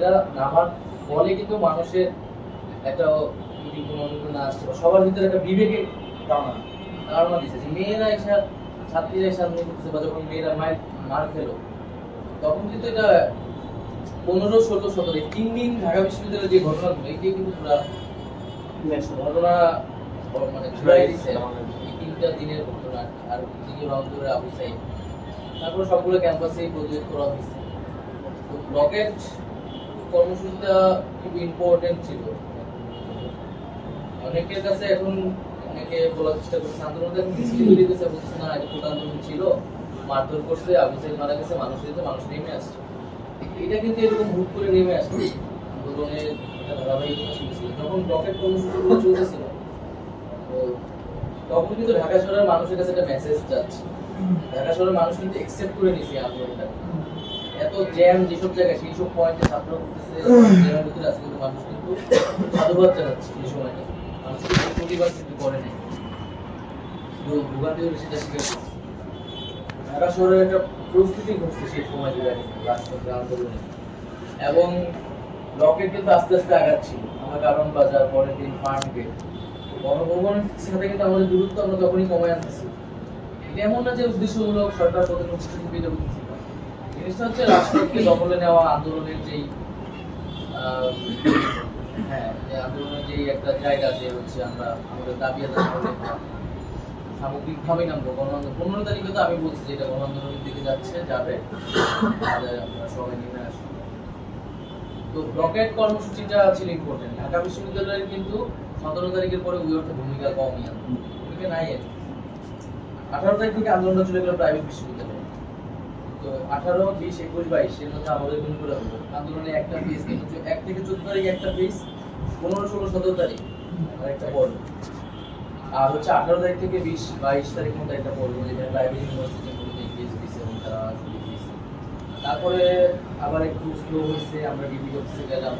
এটা নামার ফলে কিন্তু মানুষের একটা না আসছে, সবার ভিতরে একটা বিবেকের ধারণা দিচ্ছে যে মেয়েরা এসে ছাত্রীরা এসে আন্দোলন করতেছে, বা যখন মেয়েরা মার খেলো তখন কিন্তু এটা 15, 16, 17 3 দিন ঢাকা বিশ্ববিদ্যালয়ের যে ঘটনাগুলো এটি কিন্তু পুরা ঘটনা মানে ছড়াই দিচ্ছে। এই 3টা দিনের ঘটনা আর দিকে রংপুরের আবু সাইদ, তারপর সবগুলো ক্যাম্পাসেই প্রজেক্ট করা হয়েছে। তো রকেট কর্মসূচিটা খুব ইম্পর্টেন্ট ছিল অনেকের কাছে। এখন অনেকে বলার চেষ্টা করছে আন্দোলনটা এখন মিছিল দিতেছে, বলছে না এটা কোটা আন্দোলন ছিল, মারধর করছে, আবু সাইদ মারা গেছে, মানুষ নেমে আসছে। এটা কিন্তু এরকম হুট করে নেমে আসছে, আন্দোলনের একটা ধারাবাহিকতা শুরু। যখন রকেট কর্মসূচিগুলো চলতেছিল তো তখন কিন্তু ঢাকা শহরের মানুষের কাছে একটা মেসেজ যাচ্ছে, ঢাকা শহরের মানুষ কিন্তু একসেপ্ট করে নিয়েছে আন্দোলনটা। এত জ্যাম যেসব জায়গায় সেই সব পয়েন্টে ছাত্র করতেছে, জ্যামের ভিতরে আছে, কিন্তু মানুষ কিন্তু সাধুবাদ জানাচ্ছে এই সময়টা, মানুষ কিন্তু প্রতিবাদ কিন্তু করে নেই, ভোগান্তি হলে সেটা স্বীকার করছে। ঢাকা শহরের একটা প্রস্তুতি ঘটছে সেই সময় রাষ্ট্রপতি আন্দোলনে, এবং রকেট কিন্তু আস্তে আস্তে আগাচ্ছিল। আমরা কারণ বাজার, পরের দিন ফার্ম গেট, গণভবনের সাথে কিন্তু আমাদের দূরত্ব আমরা তখনই কমায় আনতেছি। এটা এমন না যে উদ্দেশ্যমূলক সরকার জিনিসটা হচ্ছে রাষ্ট্রকে দখলে নেওয়া আন্দোলনের যেই আন্দোলনের যেই একটা জায়গা, যে হচ্ছে আমরা আমাদের দাবি আদায় করে সামগ্রিকভাবেই নামবো। 15 তারিখে তো আমি বলছি যে এটা গণ আন্দোলনের দিকে যাবে, আমরা সবাই নেমে আসবো। তো রকেট কর্মসূচিটা ছিল ইম্পর্টেন্ট। ঢাকা বিশ্ববিদ্যালয়ের কিন্তু 17 তারিখের পরে ওই অর্থে ভূমিকা কমই, ভূমিকা নাই। 18 তারিখ থেকে আন্দোলনটা চলে গেল প্রাইভেট বিশ্ববিদ্যালয়ে। তো 18, 20, 21, 22 এর মধ্যে আমাদের কোনগুলো হলো আন্দোলনে একটা ফেজ, কিন্তু 1 থেকে 14 তারিখ একটা ফেজ, 15, 16, 17 তারিখ আর একটা পর্ব, আর হচ্ছে 18 তারিখ থেকে 20, 22 তারিখ মধ্যে একটা পর্ব, যেটা প্রাইভেট ইউনিভার্সিটি গুলোতে ফেজ দিয়েছে এবং তারা শুরু দিয়েছে। তারপরে আবার একটু স্লো হয়েছে, আমরা ডিবি অফিসে গেলাম,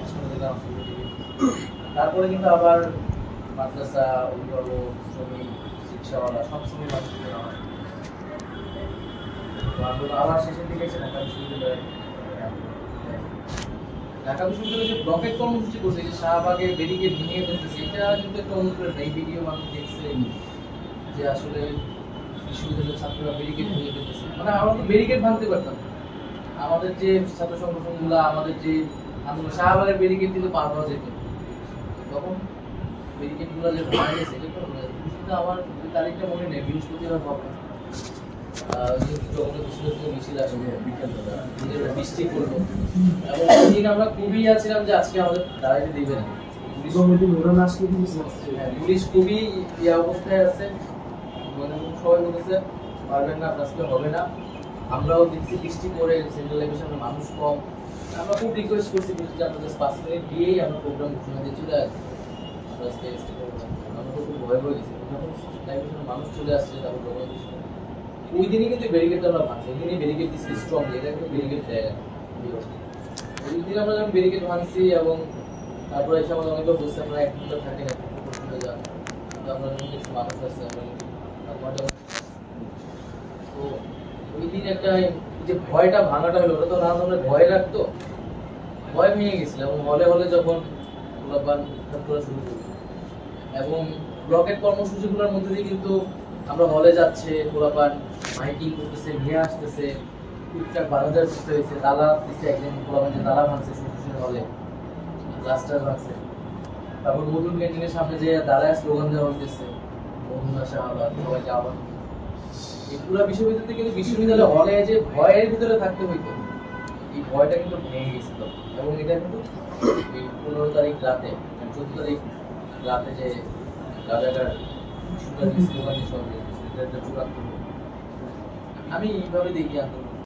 তারপরে কিন্তু আবার মাদ্রাসা, অভিভাবক, শ্রমিক, শিক্ষাওয়ালা সবসময় আবার শেষের দিকে এসে ঢাকা বিশ্ববিদ্যালয়ে যে ব্লকেট কর্মসূচি করছে, যে শাহবাগের ব্যারিকেড ভেঙে ফেলতেছে, এটা কিন্তু একটা অনুপ্রেরণা। এই ভিডিও মানুষ দেখছে যে আসলে বিশ্ববিদ্যালয়ের ছাত্ররা ব্যারিকেড ভেঙে ফেলতেছে, মানে আমরা তো ব্যারিকেড ভাঙতে পারতাম। আমাদের যে ছাত্র সংগঠনগুলো, আমাদের যে আন্দোলন, শাহবাগের ব্যারিকেড কিন্তু পার হওয়া যেত, তখন ব্যারিকেড গুলো যে ভাঙা গেছে, কিন্তু আমার তারিখটা মনে নেই, বৃহস্পতিবার হবে বৃষ্টি করলো, এবং ওইদিন আমরা খুবই আছিলাম যে আজকে আমাদের দাঁড়াইতে দিবে না। পুলিশ খুবই অবস্থায় আছে, সবাই বলেছে পারবেন না, আজকে হবে না। আমরাও দেখছি বৃষ্টি করে সেন্ট্রাল লাইব্রেরির মানুষ কম, আমরা খুব রিকোয়েস্ট করছি যে আমরা জাস্ট 5 মিনিট দিয়েই আমরা প্রোগ্রাম ঘোষণা দিয়ে চলে আসবো। আমরা তো খুব ভয় হয়ে গেছি, যখন লাইব্রেরির মানুষ চলে আসছে তারপর ওই দিনই কিন্তু ব্যারিকেডটা আমরা ভাঙছি, ওই দিনই ব্যারিকেড দিচ্ছি স্ট্রংলি, এটা কিন্তু ব্যারিকেড দেয়। ওই দিন আমরা যখন ব্যারিকেড ভাঙছি, এবং তারপরে এসে আমাদের অনেকে বলছে আমরা 1 ঘন্টা থাকি না, পর্যন্ত যান, কিন্তু আমরা কিছু মানুষ আসছে, তো ওই দিন একটা যে ভয়টা ভাঙাটা হলো, ওটা তো না আমরা ভয় রাখতো, ভয় ভেঙে গেছিল। এবং হলে হলে যখন করা শুরু করি, এবং ব্লকেট কর্মসূচিগুলোর মধ্যে দিয়ে কিন্তু আমরা হলে যাচ্ছে, পোলাপান মাইকিং করতেছে, নিয়ে আসতেছে, টুকটাক বাধা দেওয়ার চেষ্টা হয়েছে, তালা দিচ্ছে, একজন পোলাপান যে তালা ভাঙছে শুনে হলে ক্লাস্টার ভাঙছে, তারপর নতুন ক্যান্টিনের সামনে যে দাঁড়ায় স্লোগান দেওয়া হইতেছে, বন্ধুরা শাহবাগ, সবাইকে আহ্বান। এই পুরো বিশ্ববিদ্যালয় কিন্তু বিশ্ববিদ্যালয় হলে যে ভয়ের ভিতরে থাকতে হইতো, এই ভয়টা কিন্তু ভেঙে গেছিল। এবং এটা কিন্তু এই 15 তারিখ রাতে, 14 তারিখ রাতে যে রাজাকার স্লোগান, আমি এইভাবে দেখি আন্দোলন।